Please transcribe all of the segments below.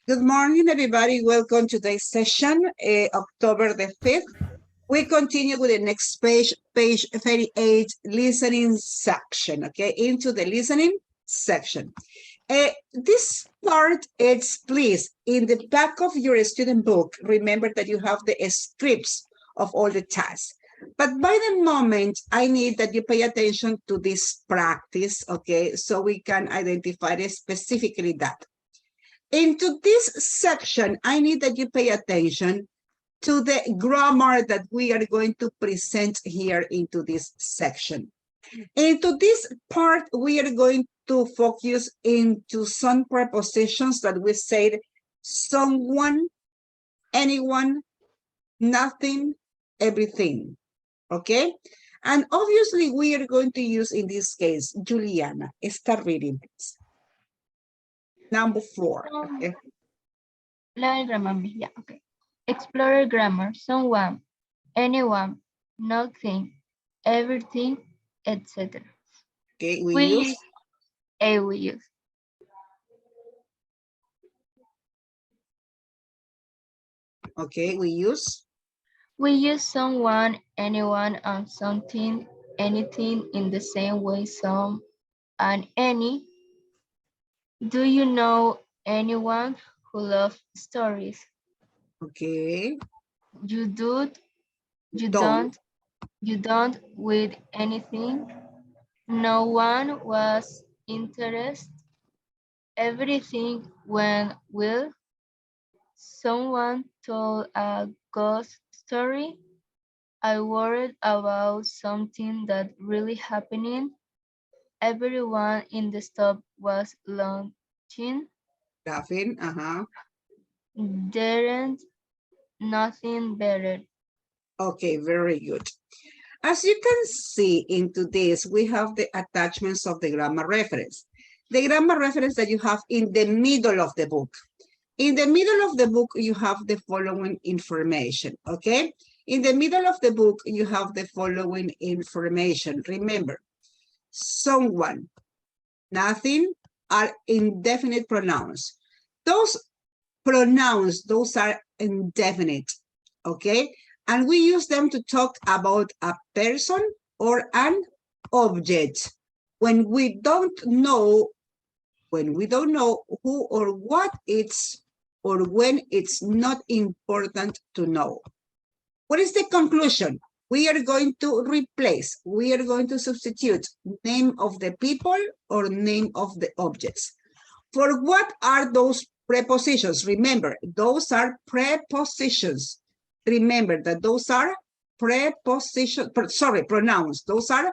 Good morning, everybody. Welcome to today's session, October the 5th. We continue with the next page, page 38, listening section, okay, into the listening section. This part, it's please, in the back of your student book, remember that you have the scripts of all the tasks. But by the moment, I need that you pay attention to this practice, okay, so we can identify specifically that. Into this section, I need that you pay attention to the grammar that we are going to present here into this section. Into this part, we are going to focus into some prepositions that we said someone, anyone, nothing, everything, okay? And obviously, we are going to use, in this case, Juliana. Start reading, please. Number 4, okay? Learn grammar, yeah, okay. Explore grammar, someone, anyone, nothing, everything, etc. Okay, we use We use. Okay, we use We use someone, anyone, and something, anything in the same way some and any. Do you know anyone who loves stories? Okay. You do, you Don't. don't with anything. No one was interested. Everything went well. Someone told a ghost story. I worried about something that really happening. Everyone in the stop was lunching. Laughing. Uh-huh. There's nothing better. Okay, very good. As you can see into this, we have the attachments of the grammar reference. The grammar reference that you have in the middle of the book. In the middle of the book, you have the following information, okay? In the middle of the book, you have the following information. Remember, someone, nothing are indefinite pronouns. Those pronouns, those are indefinite, okay? And we use them to talk about a person or an object. When we don't know who or what it's, or when it's not important to know. What is the conclusion? We are going to replace, we are going to substitute name of the people or name of the objects. For what are those prepositions? Remember, those are prepositions. Remember that those are pronouns. Those are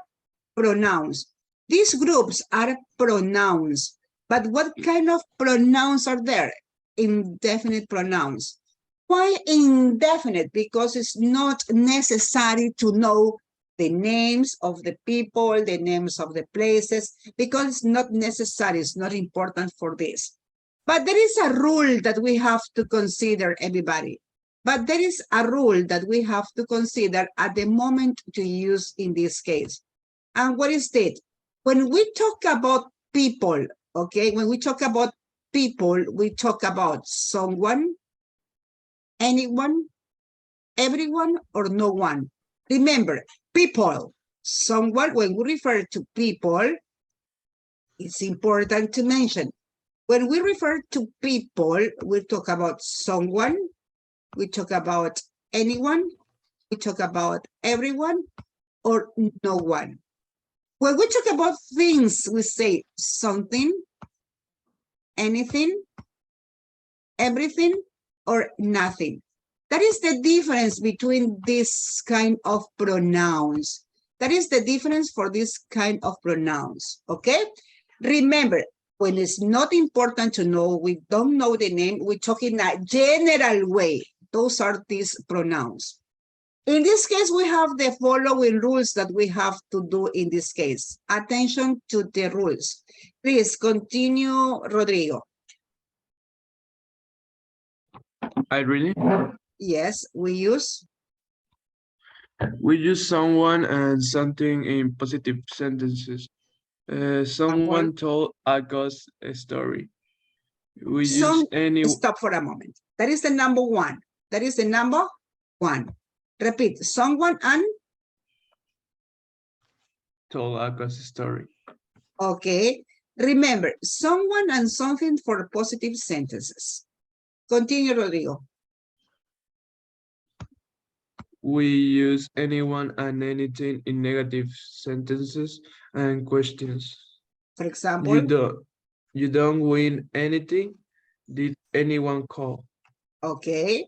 pronouns. These groups are pronouns. But what kind of pronouns are there? Indefinite pronouns. Why indefinite? Because it's not necessary to know the names of the people, the names of the places, because it's not necessary, it's not important for this. But there is a rule that we have to consider, everybody. But there is a rule that we have to consider at the moment to use in this case. And what is it? When we talk about people, okay, when we talk about people, we talk about someone, anyone, everyone, or no one. Remember, people, someone, when we refer to people, it's important to mention, when we refer to people, we talk about someone, we talk about anyone, we talk about everyone, or no one. When we talk about things, we say something, anything, everything, or nothing. That is the difference between this kind of pronouns. That is the difference for this kind of pronouns, okay? Remember, when it's not important to know, we don't know the name, we talk in a general way. Those are these pronouns. In this case, we have the following rules that we have to do in this case. Attention to the rules. Please continue, Rodrigo. I really? Yes, we use someone and something in positive sentences. Someone told a ghost story. We Some, use any. stop for a moment. That is the number one. That is the number one. Repeat, someone and, Told a story. okay. Remember, someone and something for positive sentences. Continue, Rodrigo. We use anyone and anything in negative sentences and questions. For example, You don't win anything. Did anyone call? okay.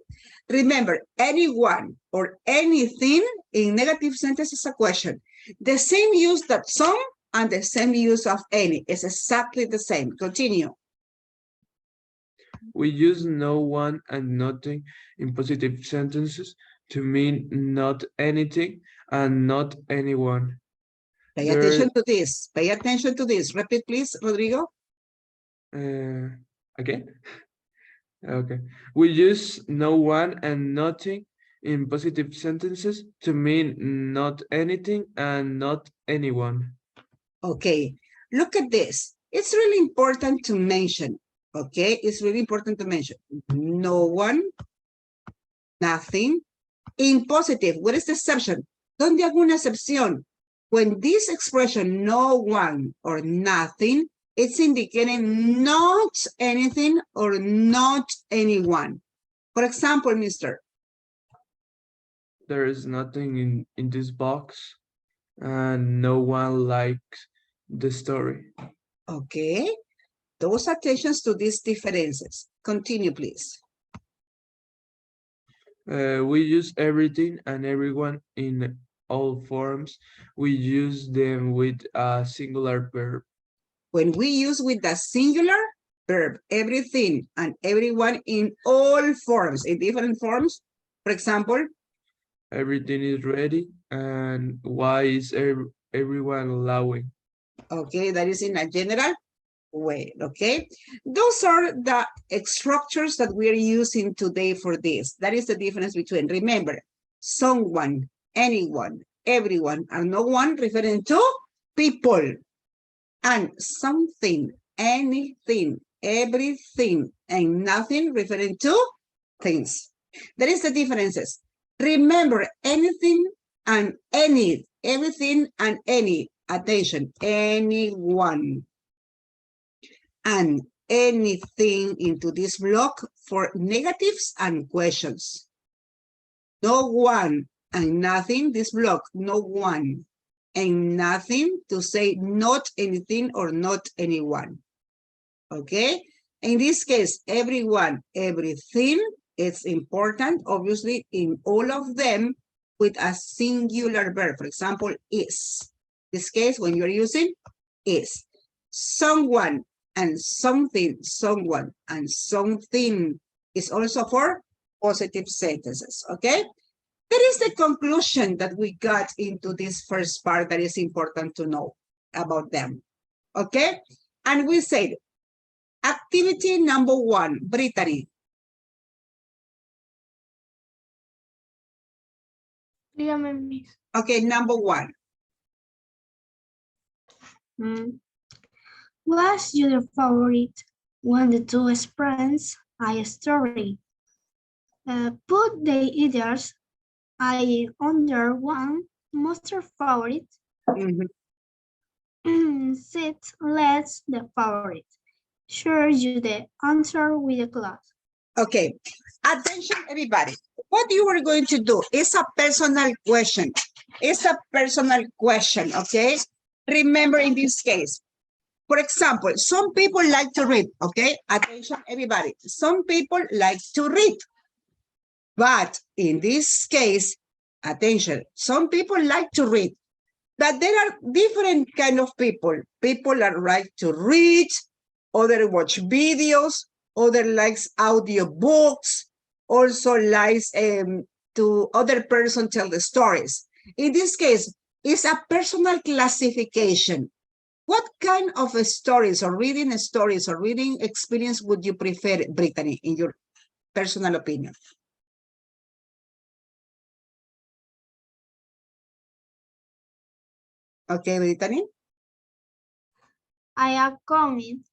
Remember, anyone or anything in negative sentence is a question. The same use that some and the same use of any is exactly the same. Continue. We use no one and nothing in positive sentences to mean not anything and not anyone. Pay There- attention to this. Pay attention to this. Repeat, please, Rodrigo. Again? Okay. We use no one and nothing in positive sentences to mean not anything and not anyone. Okay, look at this. It's really important to mention, okay? It's really important to mention no one, nothing. In positive, what is the exception? ¿Dónde hago una excepción? When this expression, no one or nothing, it's indicating not anything or not anyone. For example, mister, There is nothing in this box and no one likes the story. okay? Those attentions to these differences. Continue, please. We use everything and everyone in all forms. We use them with a singular verb. When we use with the singular verb, everything and everyone in all forms, in different forms, for example, Everything is ready and why is everyone allowing? okay, that is in a general way, okay? Those are the structures that we are using today for this. That is the difference between, remember, someone, anyone, everyone, and no one referring to people, and something, anything, everything, and nothing referring to things. That is the differences. Remember, anything and any, everything and any, attention, anyone, and anything into this block for negatives and questions. No one and nothing, this block, no one and nothing to say not anything or not anyone. Okay? In this case, everyone, everything, it's important, obviously, in all of them with a singular verb. For example, is. This case, when you're using is. Someone and something, someone and something is also for positive sentences, okay? That is the conclusion that we got into this first part that is important to know about them, okay? And we said, activity number 1, Brittany. Dígame, Miss. Okay, number 1. What's your favorite when the two friends a story? Put the eaters I under one monster favorite. Set let's the favorite. Share you the answer with the class. Okay, attention everybody. What you are going to do is a personal question. It's a personal question, okay? Remember in this case, for example, some people like to read, okay? Attention everybody. Some people like to read. But in this case, attention, some people like to read. But there are different kind of people. People that like to read, other watch videos, other likes audio books, also likes to other person tell the stories. In this case, it's a personal classification. What kind of stories or reading experience would you prefer, Brittany, in your personal opinion? Okay, Brittany? I am coming.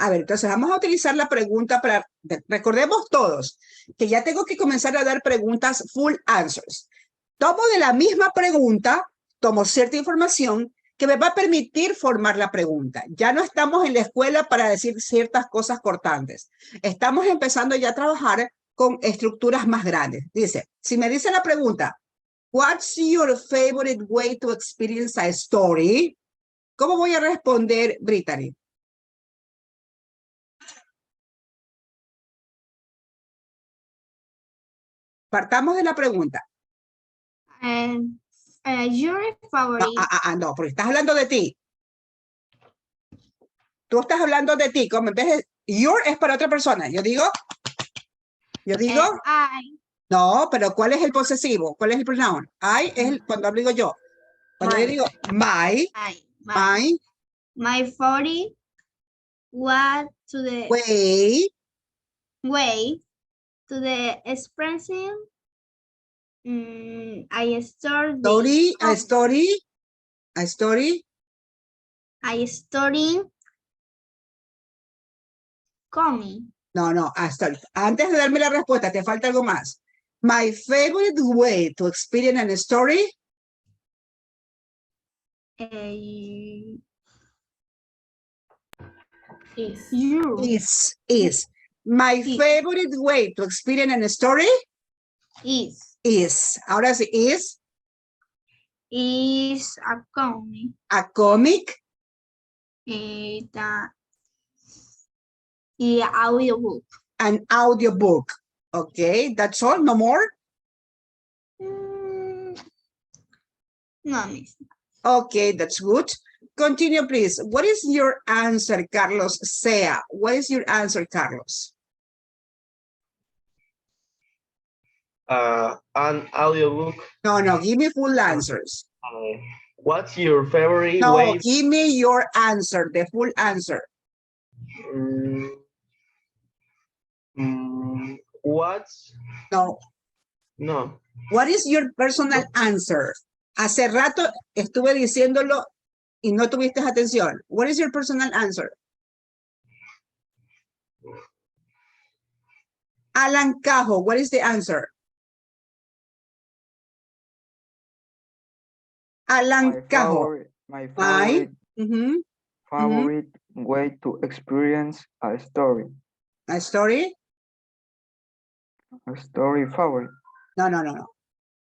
A ver, entonces vamos a utilizar la pregunta para, recordemos todos, que ya tengo que comenzar a dar preguntas full answers. Tomo de la misma pregunta, tomo cierta información que me va a permitir formar la pregunta. Ya no estamos en la escuela para decir ciertas cosas cortantes. Estamos empezando ya a trabajar con estructuras más grandes. Dice, si me dice la pregunta, what's your favorite way to experience a story? ¿Cómo voy a responder, Brittany? Partamos de la pregunta. Your favorite. No, porque estás hablando de ti. Tú estás hablando de ti, como en vez de your es para otra persona. Yo digo, I. no, pero ¿cuál es el posesivo? ¿Cuál es el pronoun? I es cuando hablo yo. Cuando yo My. digo my My favorite. What to the way to the expressing. I start story, a story. Coming. No, a story. Antes de darme la respuesta, te falta algo más. My favorite way to experience a story. Is. My favorite way to experience a story is. Ahora sí, is a comic. A comic. Audiobook. An audiobook. Okay, that's all, no more. No, miss. Okay, that's good. Continue, please. What is your answer, Carlos Sea? What is your answer, Carlos? An audiobook. No, give me full answers. What's your favorite No, way? give me your answer, the full answer. What's? No. No. What is your personal answer? Hace rato estuve diciéndolo y no tuviste atención. What is your personal answer? Alan Cajo, what is the answer? Alan Cajo. My favorite Mhm. way to experience a story. A story? A story favorite. No.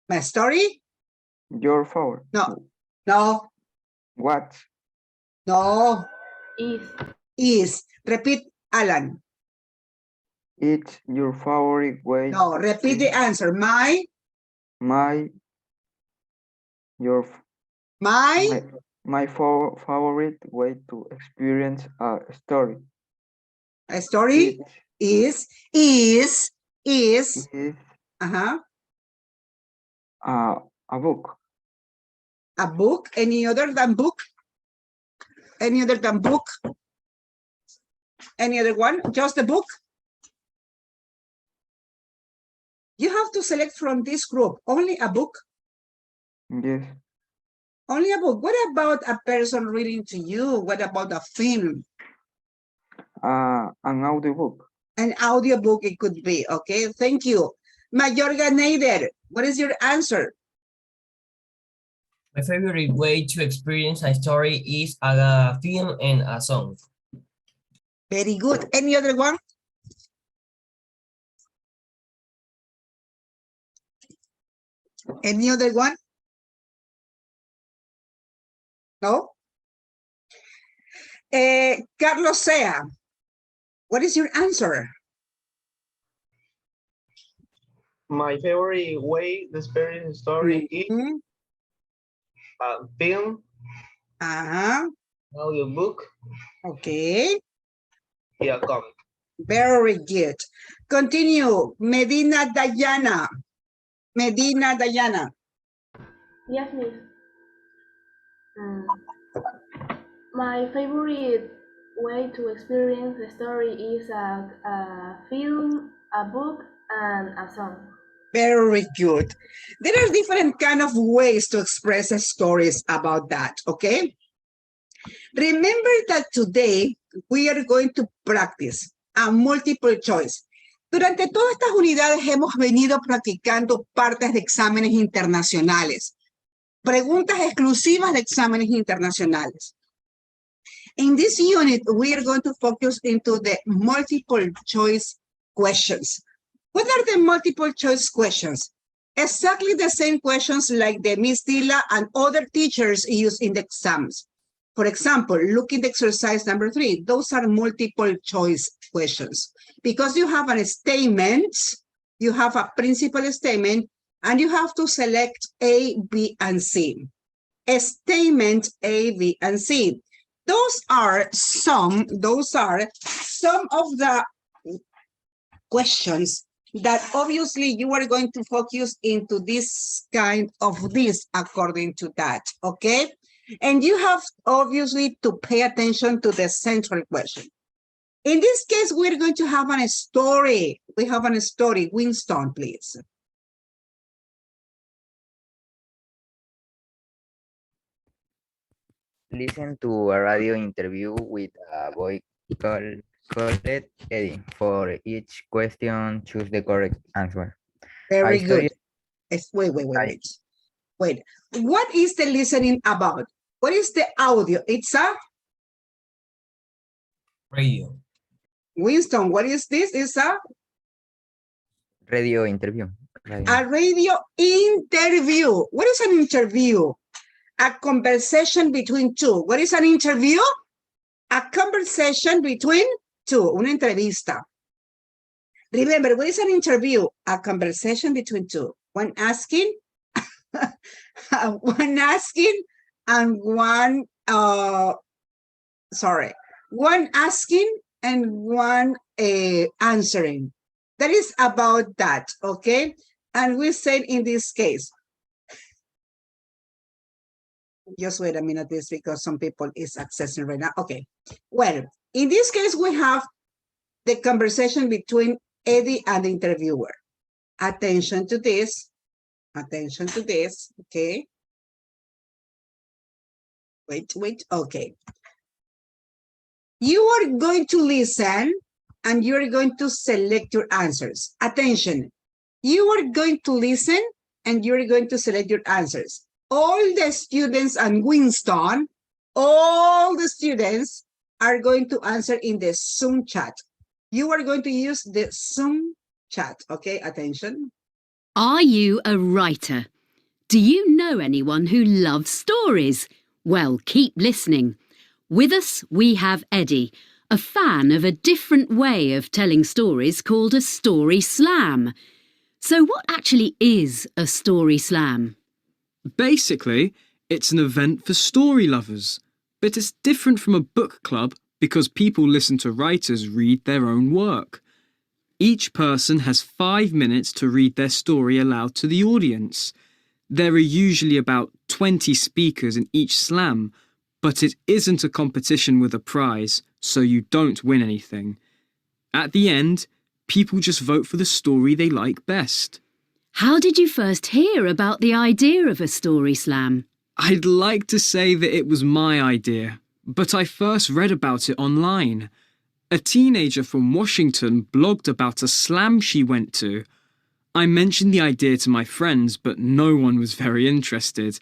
My story? Your favorite. No. What? No. Is. Is. Repeat, Alan. It's your favorite way. No, repeat the answer. My favorite way to experience a story. A story is A book. A book. Any other than book? Any other than book? Any other one? Just the book? You have to select from this group only a book. Yes. Only a book. What about a person reading to you? What about a film? An audiobook. An audiobook it could be. Okay, thank you. Mayorga Neider, what is your answer? My favorite way to experience a story is a film and a song. Very good. Any other one? Any other one? No? Carlos Sea, what is your answer? My favorite way to experience a story is a film, audiobook, okay. a comic. Very good. Continue. Medina Dayana. Yes, miss. My favorite way to experience a story is a film, a book, and a song. Very good. There are different kind of ways to express stories about that, okay? Remember that today we are going to practice a multiple choice. Durante todas estas unidades hemos venido practicando partes de exámenes internacionales, preguntas exclusivas de exámenes internacionales. In this unit, we are going to focus into the multiple choice questions. What are the multiple choice questions? Exactly the same questions like the Miss Dila and other teachers use in the exams. For example, look at exercise number 3. Those are multiple choice questions because you have a statement, you have a principal statement, and you have to select A, B, and C. A statement A, B, and C. Those are some of the questions that obviously you are going to focus into this kind of this according to that, okay? And you have obviously to pay attention to the central question. In this case, we're going to have a story. We have a story. Winston, please. Listen to a radio interview with a boy called Eddie. For each question, choose the correct answer. Very I saw good. Wait. What is the listening about? What is the audio? It's a Radio. Winston. What is this? It's a Radio interview. a radio interview. What is an interview? A conversation between two. What is an interview? A conversation between two. Una entrevista. Remember, what is an interview? A conversation between two. One asking, and one asking and one answering. That is about that, okay? And we said in this case, just wait a minute, this because some people is accessing right now. Okay, well, in this case, we have the conversation between Eddie and the interviewer. Attention to this, okay? Wait, okay. You are going to listen and you're going to select your answers. Attention, you are going to listen and you're going to select your answers. All the students and Winston, all the students are going to answer in the Zoom chat. You are going to use the Zoom chat, okay? Attention. Are you a writer? Do you know anyone who loves stories? Well, keep listening. With us, we have Eddie, a fan of a different way of telling stories called a story slam. So what actually is a story slam? Basically, it's an event for story lovers, but it's different from a book club because people listen to writers read their own work. Each person has 5 minutes to read their story aloud to the audience. There are usually about 20 speakers in each slam, but it isn't a competition with a prize, so you don't win anything. At the end, people just vote for the story they like best. How did you first hear about the idea of a story slam? I'd like to say that it was my idea, but I first read about it online. A teenager from Washington blogged about a slam she went to. I mentioned the idea to my friends, but no one was very interested.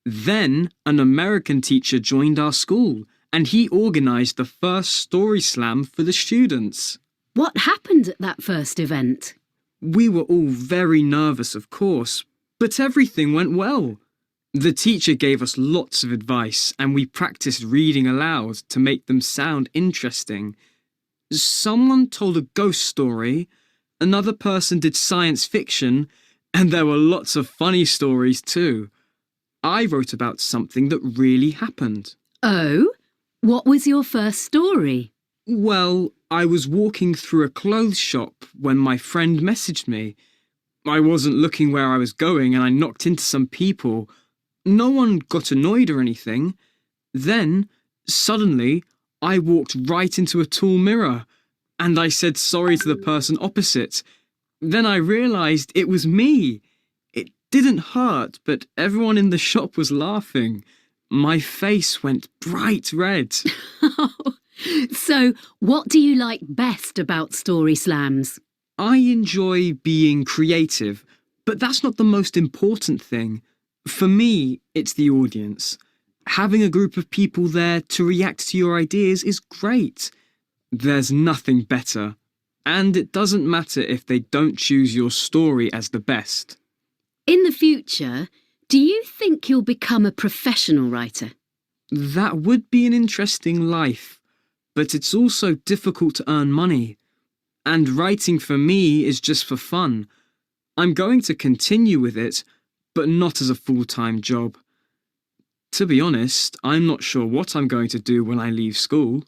Then, an American teacher joined our school, and he organised the first story slam for the students. What happened at that first event? We were all very nervous, of course, but everything went well. The teacher gave us lots of advice, and we practiced reading aloud to make them sound interesting. Someone told a ghost story, another person did science fiction, and there were lots of funny stories too. I wrote about something that really happened. Oh? What was your first story? Well, I was walking through a clothes shop when my friend messaged me. I wasn't looking where I was going and I knocked into some people. No one got annoyed or anything. Then, suddenly, I walked right into a tall mirror and I said sorry to the person opposite. Then I realised it was me. It didn't hurt, but everyone in the shop was laughing. My face went bright red. So, what do you like best about Story Slams? I enjoy being creative, but that's not the most important thing. For me, it's the audience. Having a group of people there to react to your ideas is great. There's nothing better. And it doesn't matter if they don't choose your story as the best. In the future, do you think you'll become a professional writer? That would be an interesting life, but it's also difficult to earn money. And writing for me is just for fun. I'm going to continue with it, but not as a full-time job. To be honest, I'm not sure what I'm going to do when I leave school.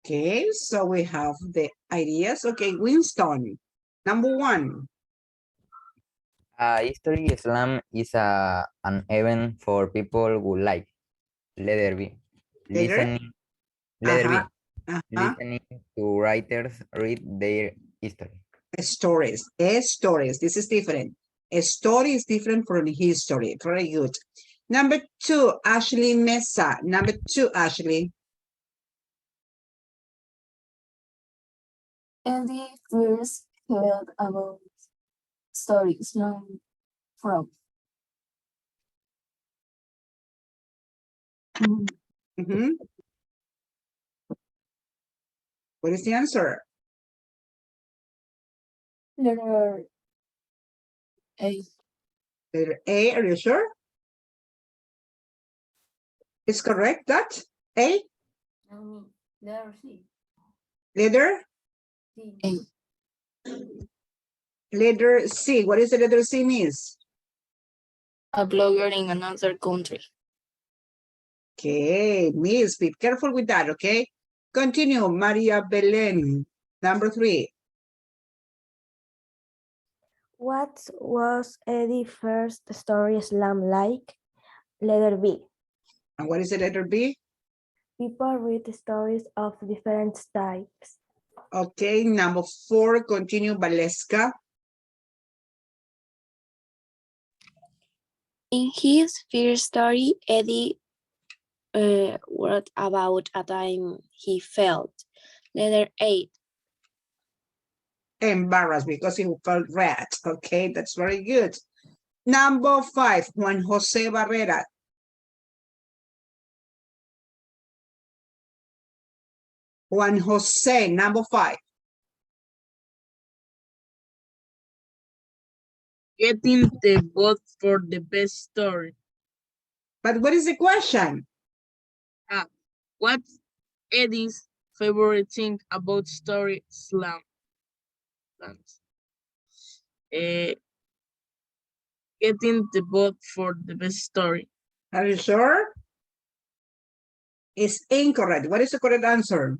Okay, so we have the ideas. Okay, Winston, number 1. History Slam is an event for people who like letter B. Letter? Listening, letter B. Uh-huh. Listening to writers read their history. Stories. Stories. This is different. A story is different from history. Very good. Number 2, Ashley Mesa. Number 2, Ashley. Eddie first heard about Story Slam from What is the answer? letter A. Letter A, are you sure? Is correct, that? A? Letter C. Letter? A. Letter C. What is the letter C, miss? A blogger in another country. Okay, miss, be careful with that, okay? Continue, Maria Belen. Number 3. What was Eddie's first Story Slam like? Letter B. And what is the letter B? People read stories of different types. Okay, number 4, continue, Valeska. In his first story, Eddie wrote about a time he felt. Letter 8. Embarrassed because he felt red. Okay, that's very good. Number 5, Juan Jose Barrera. Juan Jose, number 5. Getting the vote for the best story. But what is the question? What's Eddie's favorite thing about Story Slam? Getting the vote for the best story. Are you sure? It's incorrect. What is the correct answer?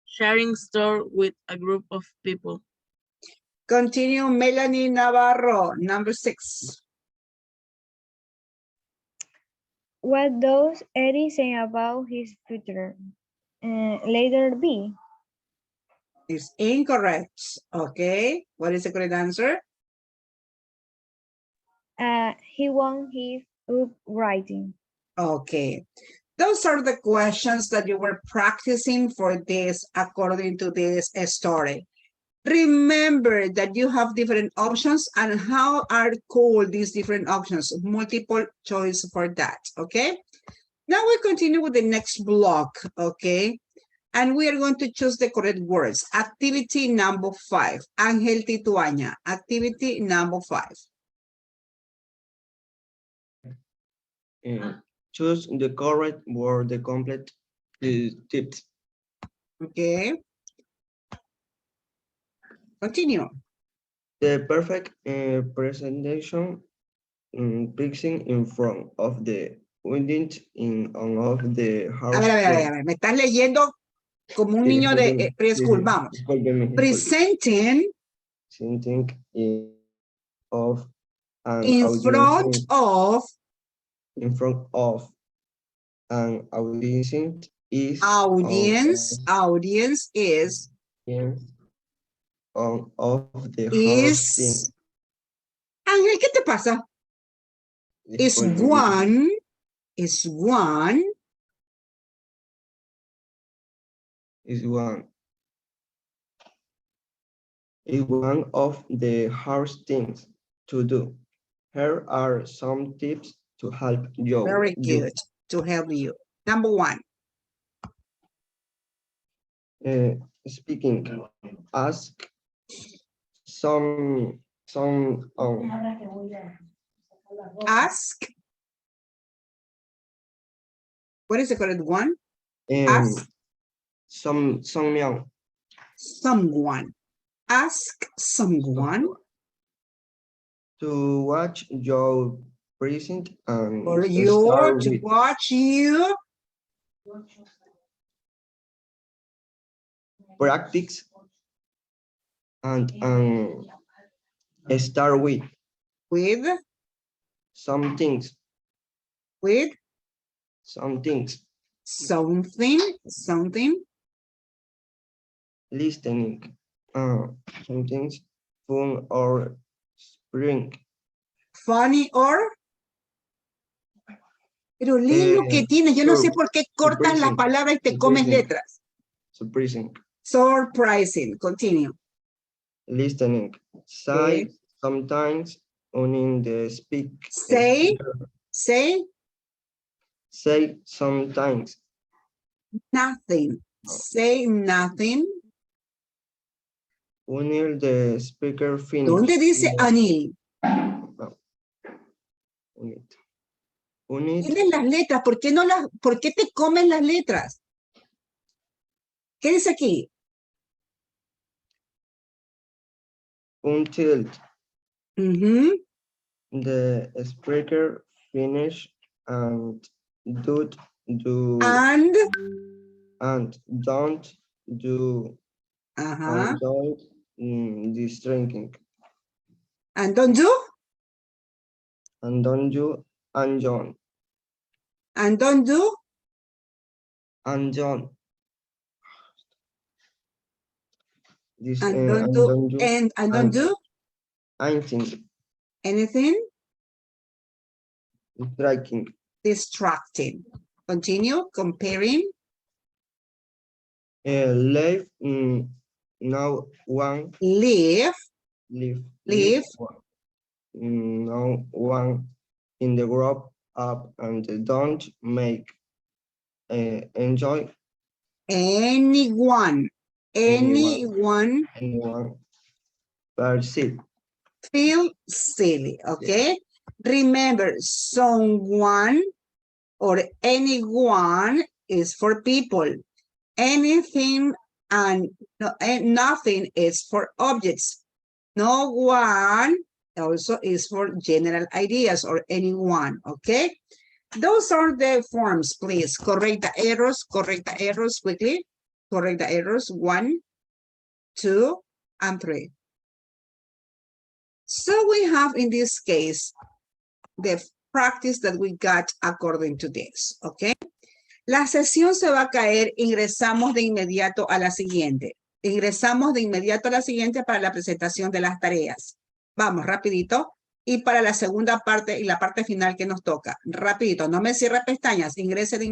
Sharing story with a group of people. Continue, Melanie Navarro, number 6. What does Eddie say about his future? Letter B. It's incorrect. Okay, what is the correct answer? He won't give up writing. Okay, those are the questions that you were practicing for this according to this story. Remember that you have different options, and how are called these different options? Multiple choice for that, okay? Now we continue with the next block, okay? And we are going to choose the correct words. Activity number 5, Ángel Tituaña, activity number 5. Choose the correct word, the complete tips. Okay. Continue. The perfect presentation, fixing in front of the audience in on of the house. A ver, me estás leyendo como un niño de preschool, vamos. Presenting of an in front of an audience is audience is on of the is Ángel, ¿qué te pasa? Is one is one of the hardest things to do. Here are some tips to help you. very good to help you. Number one, Speaking, ask some ask. What is the correct one? Ask someone. Someone. Ask someone To watch your present and or you start to with watch you. practice and start with some things. With some things. Something. Listening. Some things. Fun or spring. Funny or. Pero lee lo que tienes. Yo no sé por qué cortas la palabra y te comes letras. Surprising. Surprising. Continue. Listening. Say sometimes owning the speak. Say sometimes. Nothing. Say nothing. Until the speaker finish. ¿Dónde dice Anil? Tienes las letras. ¿Por qué te comen las letras? ¿Qué dice aquí? Until the speaker finish and don't do this drinking. And don't do? And don't do and John. And don't do? And John. This, and don't do and don't do anything distracting. Continue comparing. Leave now one. Leave now one in the group up and don't make enjoy anyone perceive. Feel silly, okay? Yes. Remember, someone or anyone is for people. Anything and nothing is for objects. No one also is for general ideas or anyone, okay? Those are the forms, please. Correct the errors quickly. Correct the errors 1, 2, and 3. So we have in this case the practice that we got according to this, okay? La sesión se va a caer, ingresamos de inmediato a la siguiente. Ingresamos de inmediato a la siguiente para la presentación de las tareas. Vamos, rapidito. Y para la segunda parte y la parte final que nos toca. Rapidito, no me cierre pestañas, ingrese de